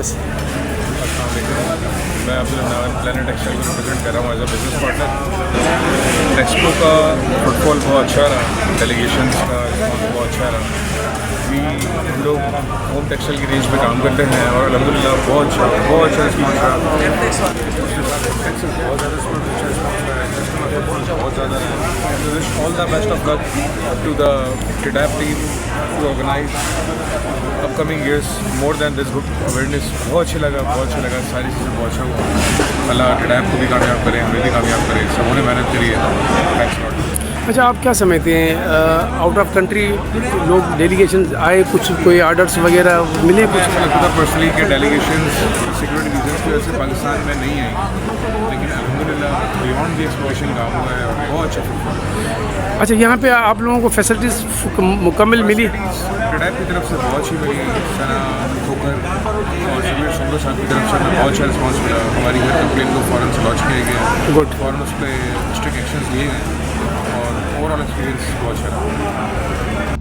Yes. मैं Abdul Hannan planet textile को represent कर रहा हूँ एज अ बिजनेस पार्टनर। टेक्सपो का फुटफॉल बहुत अच्छा रहा, डेलीगेशंस का रिस्पॉन्स बहुत अच्छा रहा। हम लोग होम टेक्सटाइल की रेंज में काम करते हैं और अल्हम्दुलिल्लाह बहुत अच्छा रिस्पॉन्स रहा। बहुत ज़्यादा all the best of luck to the किडैप team to organise upcoming years more than this good awareness. बहुत अच्छा लगा, सारी चीज़ें बहुत अच्छा हुआ। अल्लाह किडैप को भी कामयाब करें, हमें भी कामयाब करें, सबों ने मेहनत करी है। Thanks lot. अच्छा, आप क्या समझते हैं आउट ऑफ कंट्री लोग डेलीगेशन आए, कुछ कोई आर्डर्स वगैरह मिले कुछ? मुझे लगता है पर्सनली कि डेलीगेशन सिक्योरिटी रीजन्स की वजह से पाकिस्तान में नहीं आई, लेकिन अल्हम्दुलिल्लाह बियॉन्ड दी एक्सप्लोरेशन काम हुआ है और बहुत अच्छा फुटबॉल। अच्छा, यहाँ पे आप लोगों को फैसिलिटीज़ मुकम्मल मिली? किडैप की तरफ से बहुत अच्छी मिली, सना खोकर और समीर सुंदर साहब की तरफ से बहुत अच्छा रिस्पॉन्स मिला। हमारी हर कंप्लेन को फ़ौरन से लॉन्च किया गया, गुड, फ़ौरन उस पर स्ट्रिक्ट एक्शंस लिए गए और ओवरऑल एक्सपीरियंस बहुत अच्छा रहा।